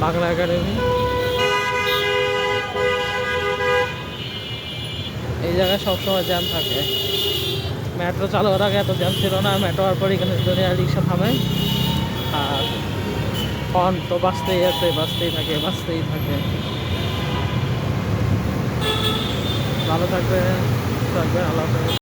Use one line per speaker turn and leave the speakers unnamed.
Bangla academy. এই জায়গায় সবসময় জ্যাম থাকে। মেট্রো চালু হওয়ার আগে এত জ্যাম ছিল না, মেট্রো হওয়ার পর এখানে দুনিয়া রিক্সা থামে, আর হর্ন তো বাজতেই আছে, বাজতেই থাকে, বাজতেই থাকে। ভালো থাকবেন, আল্লাহ হাফেজ।